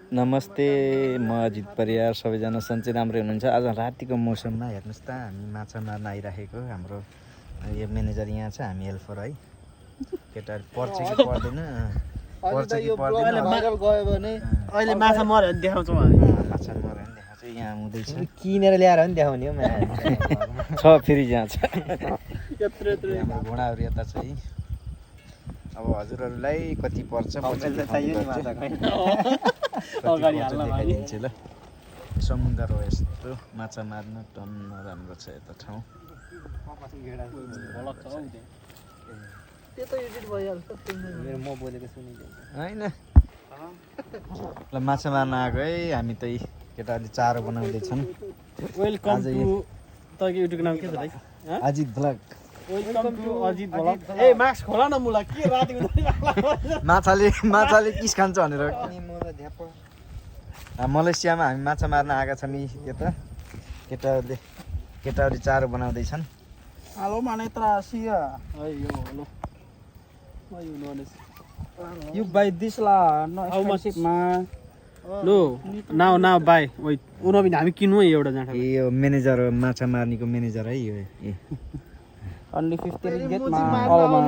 नमस्ते, म अजित परियार। सबैजना सन्चै राम्रै हुनुहुन्छ। आज रातिको मौसममा हेर्नुहोस् त, हामी माछा मार्न आइराखेको। हाम्रो यो म्यानेजर यहाँ छ, हामी हेल्पर है। केटाहरू पर्छ कि पर्दैन, पर्छ कि पर्दैन गयो भने अहिले माछा मर्यो भने देखाउँछौँ हामी। माछा मर्यो भने देखाउँछु। यहाँ आउँदैछ, किनेर ल्याएर पनि देखाउने हो छ फेरि यहाँ छ। यत्रो यत्रो हाम्रो घोडाहरू यता छ है। अब हजुरहरूलाई कति पर्छ अगाडि हाल्न देखाइदिन्छु ल। समुद्र हो यस्तो, माछा मार्न टन्न राम्रो छ यता ठाउँ। म बोलेको सुनिदिन्छ होइन ल, माछा मार्न आएको है हामी। त केटाहरूले चारो बनाउँदैछन्। वेलकम टु तपाईँको युट्युबको नाम के छ भाइ? Ajit vlog. Welcome to Ajit vlog. ए मास्क खोला न मुला, के रातिको माछाले किस खान्छ भनेर मलेसियामा हामी माछा मार्न आएका छौँ। यता केटाहरूले चारो बनाउँदैछन्। हेलो माने त्रासिया अयो लो अयो नोनेस You buy this lah, not How much? expensive ma. लो नाउ बाई वेट उनी पनि हामी किन्नु है एउटा जाँटा। यो म्यानेजर हो, माछा मार्नेको म्यानेजर है यो। Only 50 ringgit ma. All ma.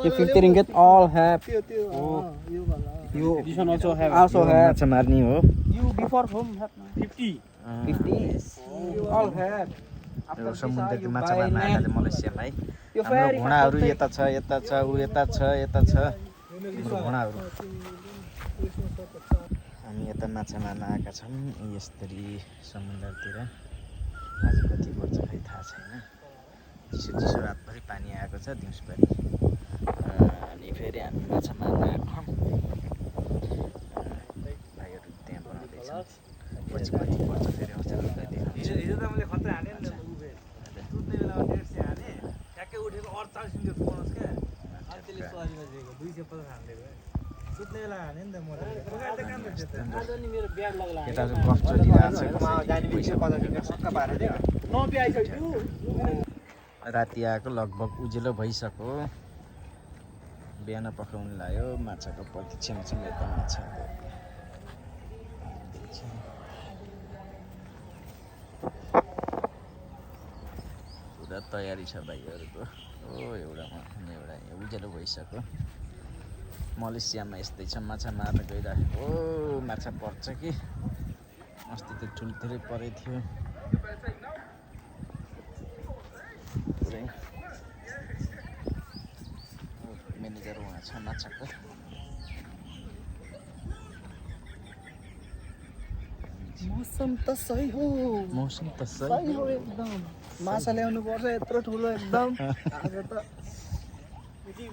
You 50 ringgit all have. You this one also have also have. माछा मार्ने हो। You before home have ma. 50 50. You all have. यो समुद्रको माछा मार्न आएका छौँ मलेसियामा है। यो हाम्रो फेरि घोडाहरू यता छ, यता छ, ऊ यता छ, यता छ। हाम्रो घोडाहरू हामी यता माछा मार्न आएका छौँ यसरी समुद्रतिर। आज कति पर्छ खै थाहा छैन। चिसो रातभरि पानी आएको छ दिउँसभरि। अनि फेरि हामी माछा मार्न आएको। भाइहरू त्यहाँ बनाउँदैछन्। पछि कति पर्छ फेरि हजुरहरूलाई देखाउँछु। केटाहरू गफ चलिरहेको छ। राति आएको लगभग उज्यालो भइसक्यो। बिहान पकाउनु लाग्यो। माछाको प्रतीक्षामा छौँ यता माछा। पुरा तयारी छ भाइहरूको। एउटा उज्यालो भइसक्यो। मलेसियामा यस्तै छ, माछा मार्न गइरहेको। माछा पर्छ कि अस्ति त ठुल्ठुलै परेको थियो। पुरै म्यानेजर उहाँ छ माछाको। मौसम त सही हो। मौसम त सही हो एकदम। माछा ल्याउनु पर्छ यत्रो ठुलो एकदम। आज त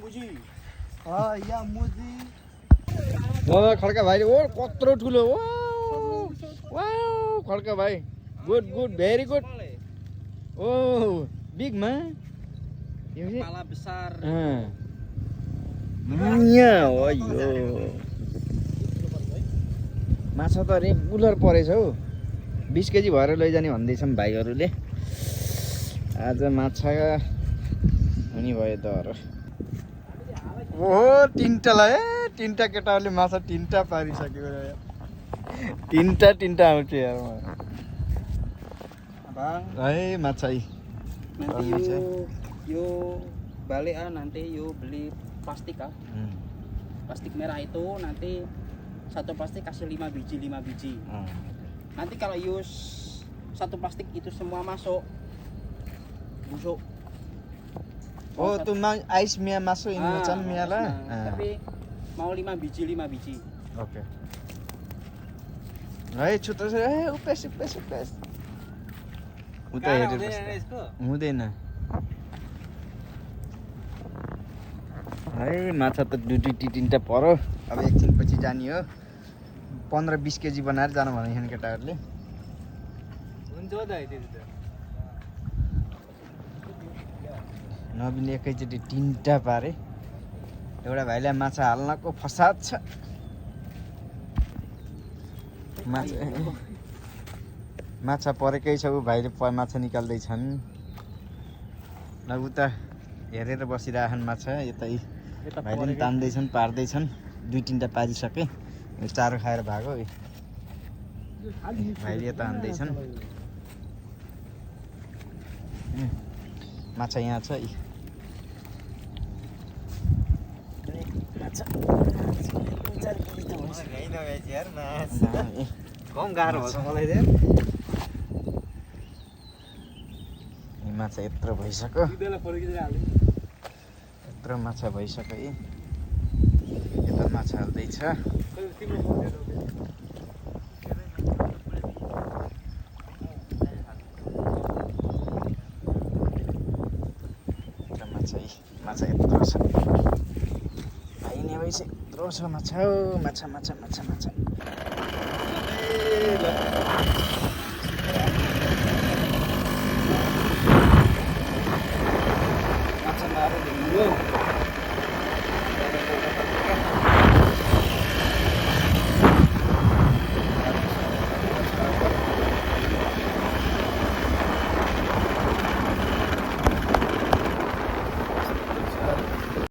मुजी या मुजी खड्का भाइ। ओ कत्रो ठुलो। ओ वाउ खड्का भाइ, गुड गुड, भेरी गुड। ओ बिग मा kepala besar. यहाँ हो यो माछा त रेगुलर परेछ हौ। 20 केजी भएर लैजाने भन्दैछन् भाइहरूले। आज माछा हुने भयो डर। ओहो तिनटालाई तिनटा केटाहरूले माछा तिनटा पारिसकेको। तिनटा आउँछ यार है माछा। Nanti you balik nanti you beli plastik plastik merah itu nanti satu plastik kasih 5 biji. Nanti kalau you satu plastik itu semua masuk busuk. Oh tu mang aisnya masuk ini macamnya lah. Tapi mau 5 biji. Oke. Hai छुट्टा छ। उपेस उता हेरेर हुँदैन है। माछा त दुई तिनटा पर्यो। अब एकछिन पछि जाने हो। 15-20 केजी बनाएर जानु भनेको केटाहरूले। नबिनले एकैचोटि तिनटा पारे। एउटा भाइलाई माछा हाल्नको फसाद छ। माछा परेकै छ। ऊ भाइले माछा निकाल्दैछन्। न उता हेरेर बसिरहेछन् माछा। यतै भाइले तान्दैछन्, पार्दैछन्। 2-3टा पारिसकेँ यो चारो खाएर भागो भाइले यता हान्दैछन् माछा यहाँ छ कम गाह्रो भएको छ मलाई यो माछा यत्रो भइसक्यो यत्रो माछा भइसक्यो यता माछा हाल्दैछ माछा यत्रो छ भाइने भइसक्यो यत्रो छ माछा हो माछा माछा माछा माछा माछा मारेर हिँड्यो